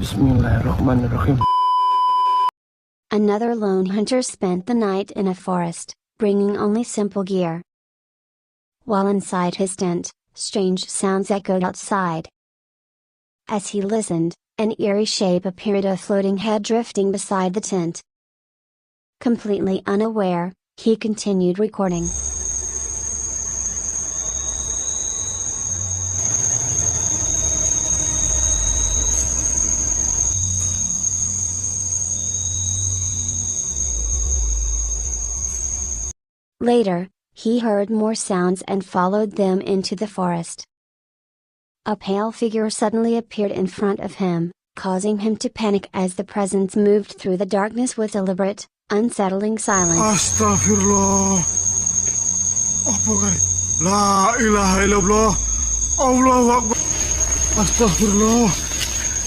Bismillahirrahmanirrahim. Another lone hunter spent the night in a forest, bringing only simple gear. While inside his tent, strange sounds echoed outside. As he listened, an eerie shape appeared, a floating head drifting beside the tent. Completely unaware, he continued recording. Later, he heard more sounds and followed them into the forest. A pale figure suddenly appeared in front of him, causing him to panic as the presence moved through the darkness with deliberate, unsettling silence. Astaghfirullah. Apa kali? La ilaha illallah. Allahu Akbar. Astaghfirullah.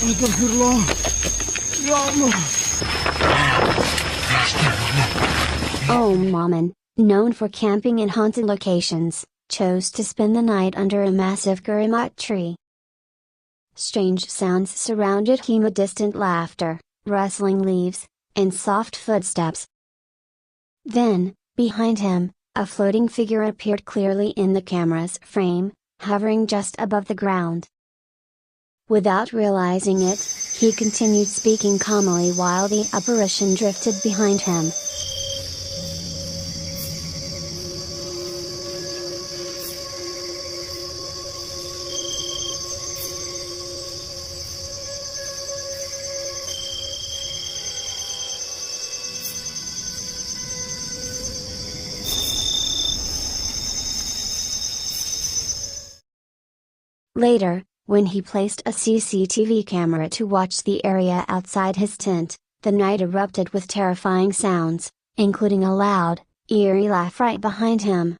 Astaghfirullah. Ya Allah. Maman, known for camping in haunted locations, chose to spend the night under a massive gurimat tree. Strange sounds surrounded him, a distant laughter, rustling leaves, and soft footsteps. Then, behind him, a floating figure appeared clearly in the camera's frame, hovering just above the ground. Without realizing it, he continued speaking calmly while the apparition drifted behind him. Later, when he placed a CCTV camera to watch the area outside his tent, the night erupted with terrifying sounds, including a loud, eerie laugh right behind him.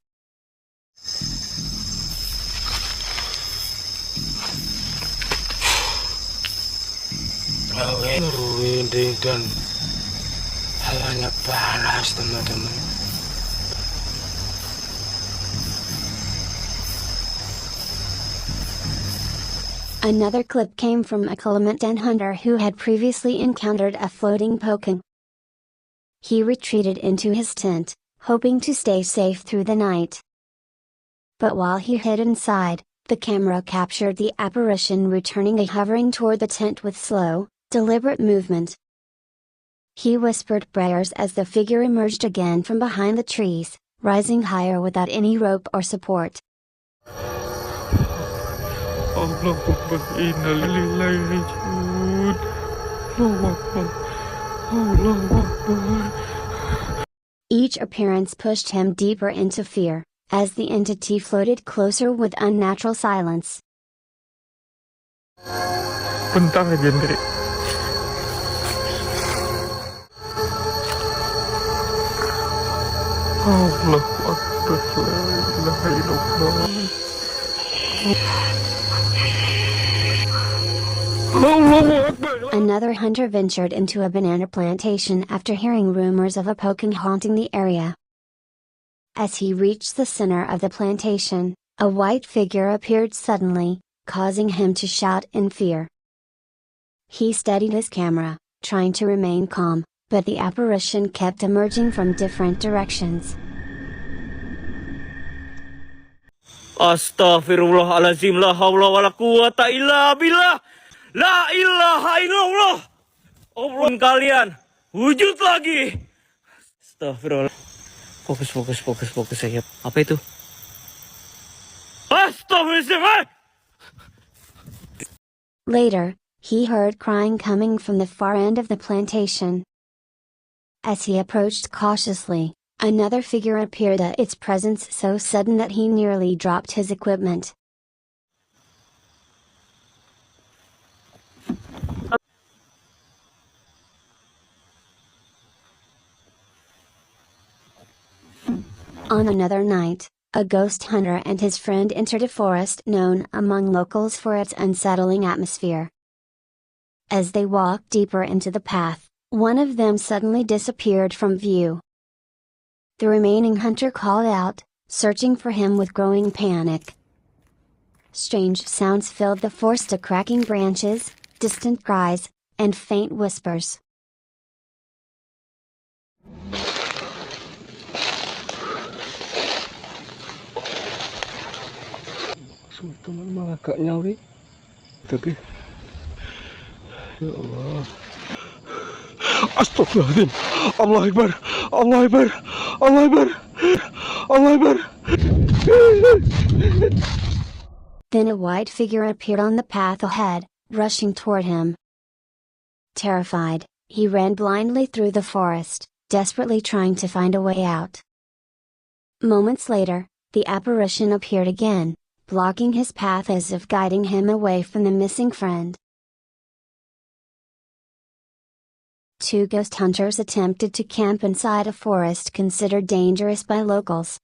Dan hanya panas, teman-teman. Another clip came from a Kalimantan hunter who had previously encountered a floating pocong. He retreated into his tent, hoping to stay safe through the night. But while he hid inside, the camera captured the apparition returning and hovering toward the tent with slow, deliberate movement. He whispered prayers as the figure emerged again from behind the trees, rising higher without any rope or support. Allah Akbar, inna lillahi raji'un. Allahu Akbar. Allahu Akbar. Each appearance pushed him deeper into fear, as the entity floated closer with unnatural silence. Bentar aja, Ndri. Allahu Akbar, la ilaha illallah. Another hunter ventured into a banana plantation after hearing rumors of a pocong haunting the area. As he reached the center of the plantation, a white figure appeared suddenly, causing him to shout in fear. He steadied his camera, trying to remain calm, but the apparition kept emerging from different directions. Astaghfirullahalazim, la haula wala quwata illa billah. La ilaha illallah. Allah kalian wujud lagi. Astagfirullah. Fokus saya. Apa itu? Astagfirullah. Later, he heard crying coming from the far end of the plantation. As he approached cautiously, another figure appeared, its presence so sudden that he nearly dropped his equipment. On another night, a ghost hunter and his friend entered a forest known among locals for its unsettling atmosphere. As they walked deeper into the path, one of them suddenly disappeared from view. The remaining hunter called out, searching for him with growing panic. Strange sounds filled the forest, cracking branches, distant cries, and faint whispers. Teman malah gak nyauri. Tapi ya Allah. Astagfirullahaladzim. Allah Akbar. Allah Akbar. Allah Akbar. Allah Akbar. Then a white figure appeared on the path ahead, rushing toward him. Terrified, he ran blindly through the forest, desperately trying to find a way out. Moments later, the apparition appeared again, blocking his path as if guiding him away from the missing friend. Two ghost hunters attempted to camp inside a forest considered dangerous by locals.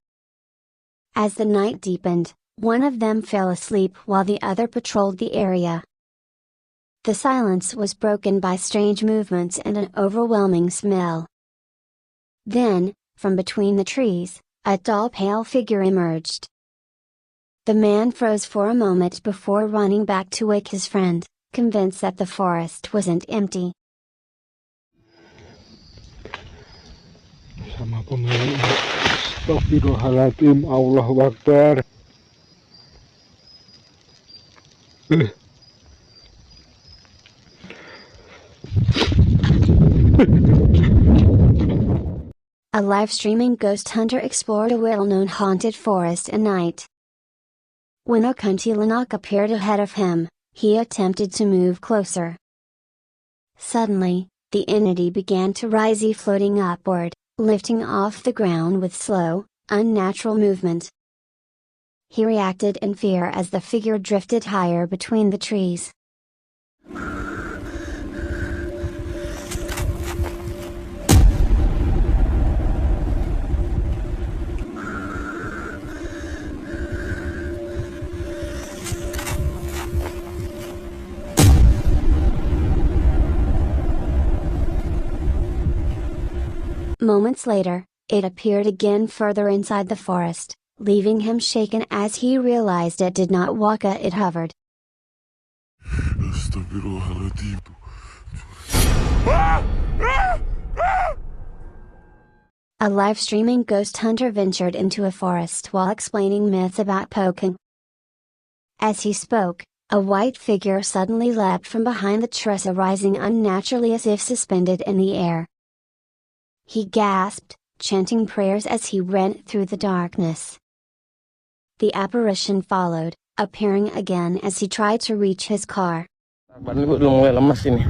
As the night deepened, one of them fell asleep while the other patrolled the area. The silence was broken by strange movements and an overwhelming smell. Then, from between the trees, a tall pale figure emerged. The man froze for a moment before running back to wake his friend, convinced that the forest wasn't empty. Sama pemilik. Astagfirullahaladzim. Allahu Akbar. A live-streaming ghost hunter explored a well-known haunted forest at night. When a kuntilanak appeared ahead of him, he attempted to move closer. Suddenly, the entity began to rise, floating upward, lifting off the ground with slow, unnatural movement. He reacted in fear as the figure drifted higher between the trees. Moments later, it appeared again further inside the forest, leaving him shaken as he realized it did not walk, it hovered. A live-streaming ghost hunter ventured into a forest while explaining myths about poking. As he spoke, a white figure suddenly leapt from behind the tree, rising unnaturally as if suspended in the air. He gasped, chanting prayers as he ran through the darkness. The apparition followed, appearing again as he tried to reach his car. Badan gue udah mulai lemas ini.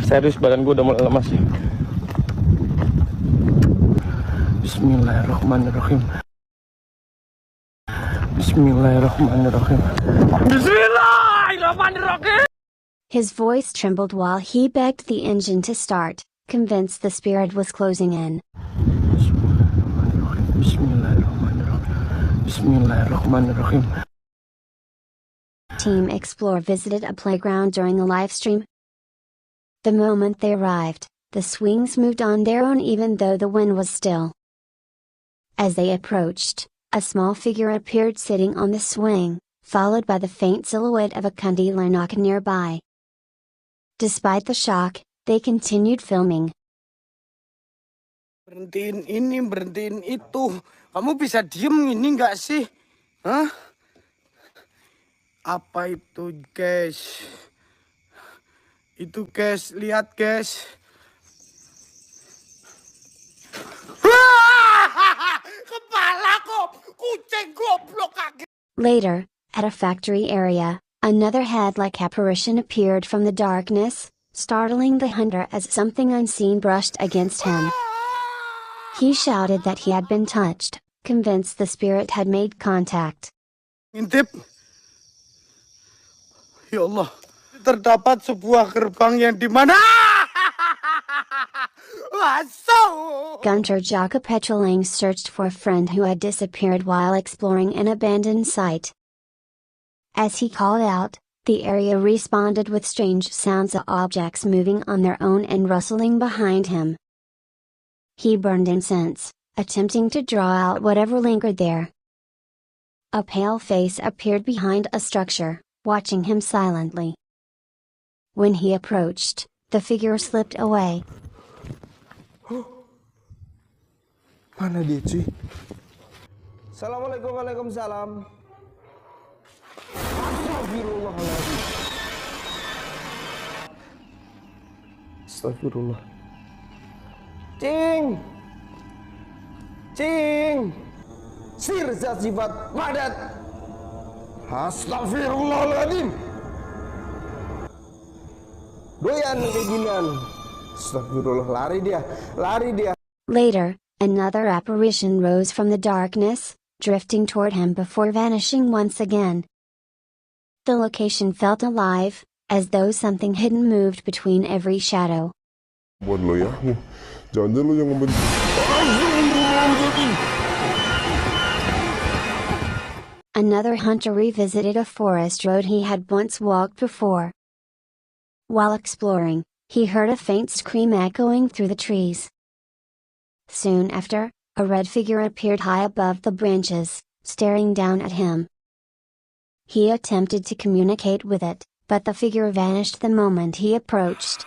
Serius, badan gue udah mulai lemas. Bismillahirrahmanirrahim. Bismillahirrahmanirrahim. Bismillahirrahmanirrahim. His voice trembled while he begged the engine to start, convinced the spirit was closing in. Bismillahirrahmanirrahim. Bismillahirrahmanirrahim. Team Explore visited a playground during a live stream. The moment they arrived, the swings moved on their own even though the wind was still. As they approached, a small figure appeared sitting on the swing, followed by the faint silhouette of a kuntilanak nearby. Despite the shock, they continued filming. Berhentiin ini, berhentiin itu. Kamu bisa diem ini nggak sih? Hah? Apa itu, guys? Itu, guys, lihat, guys. Kepalaku, kucing goblok kaget. Later, at a factory area, another head-like apparition appeared from the darkness, startling the hunter as something unseen brushed against him. He shouted that he had been touched, convinced the spirit had made contact. Ngintip. Ya Allah, terdapat sebuah gerbang yang di mana? Masuk. Gunter Jaka Petrolang searched for a friend who had disappeared while exploring an abandoned site. As he called out, the area responded with strange sounds of objects moving on their own and rustling behind him. He burned incense, attempting to draw out whatever lingered there. A pale face appeared behind a structure, watching him silently. When he approached, the figure slipped away. Mana dia cuy? Assalamualaikum, waalaikumsalam. Astagfirullahaladzim. Astagfirullah. Cing! Cing! Sirza sifat padat. Astagfirullahaladzim. Doyan keginan. Astagfirullah, lari dia. Later, another apparition rose from the darkness, drifting toward him before vanishing once again. The location felt alive, as though something hidden moved between every shadow. Buat lo ya, jangan lo yang membenci. Another hunter revisited a forest road he had once walked before. While exploring, he heard a faint scream echoing through the trees. Soon after, a red figure appeared high above the branches, staring down at him. He attempted to communicate with it, but the figure vanished the moment he approached.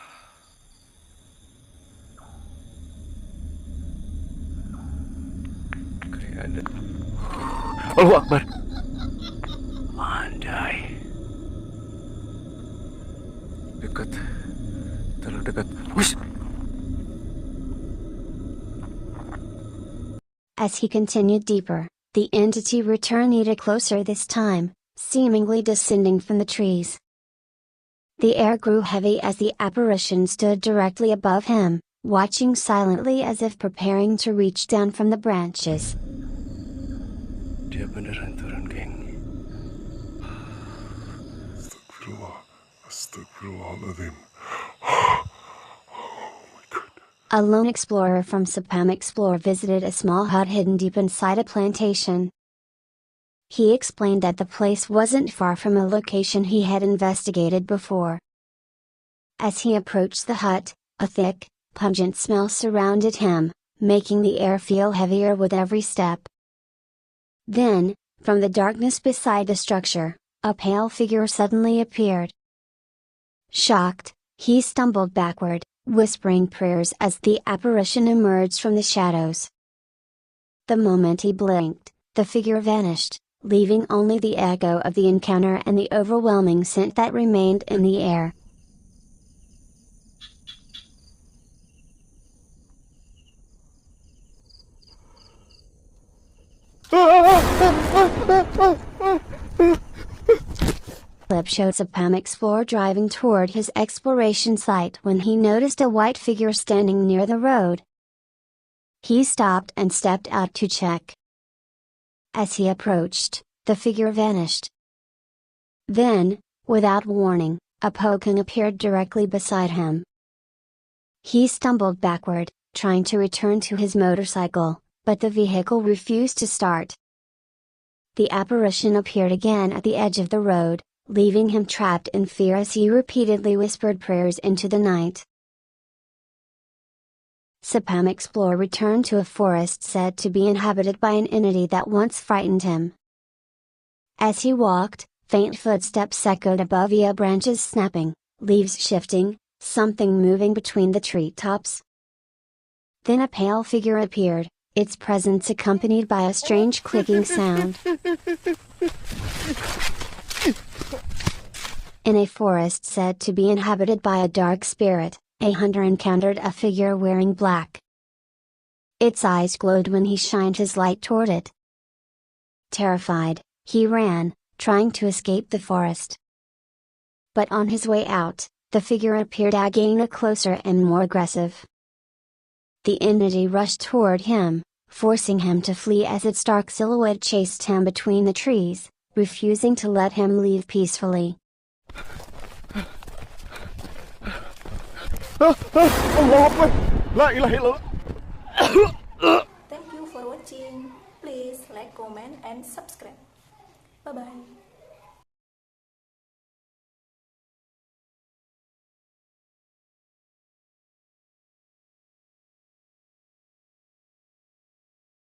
Allahu Akbar. Andai. Dekat. Terlalu dekat. Wish. As he continued deeper, the entity returned closer this time, seemingly descending from the trees. The air grew heavy as the apparition stood directly above him, watching silently as if preparing to reach down from the branches. Dia beneran turun, geng. Astagfirullahaladzim. A lone explorer from Sapam Explore visited a small hut hidden deep inside a plantation. He explained that the place wasn't far from a location he had investigated before. As he approached the hut, a thick, pungent smell surrounded him, making the air feel heavier with every step. Then, from the darkness beside the structure, a pale figure suddenly appeared. Shocked, he stumbled backward, whispering prayers as the apparition emerged from the shadows. The moment he blinked, the figure vanished, leaving only the echo of the encounter and the overwhelming scent that remained in the air. Clip showed Sapam Explorer driving toward his exploration site when he noticed a white figure standing near the road. He stopped and stepped out to check. As he approached, the figure vanished. Then, without warning, a Pokemon appeared directly beside him. He stumbled backward, trying to return to his motorcycle, but the vehicle refused to start. The apparition appeared again at the edge of the road, leaving him trapped in fear as he repeatedly whispered prayers into the night. Sapam Explorer returned to a forest said to be inhabited by an entity that once frightened him. As he walked, faint footsteps echoed above via branches snapping, leaves shifting, something moving between the treetops. Then a pale figure appeared, its presence accompanied by a strange clicking sound. In a forest said to be inhabited by a dark spirit, a hunter encountered a figure wearing black. Its eyes glowed when he shined his light toward it. Terrified, he ran, trying to escape the forest. But on his way out, the figure appeared again closer and more aggressive. The entity rushed toward him, forcing him to flee as its dark silhouette chased him between the trees, refusing to let him leave peacefully. La ilaha illallah. Thank you for watching. Please like, comment, and subscribe. Bye bye.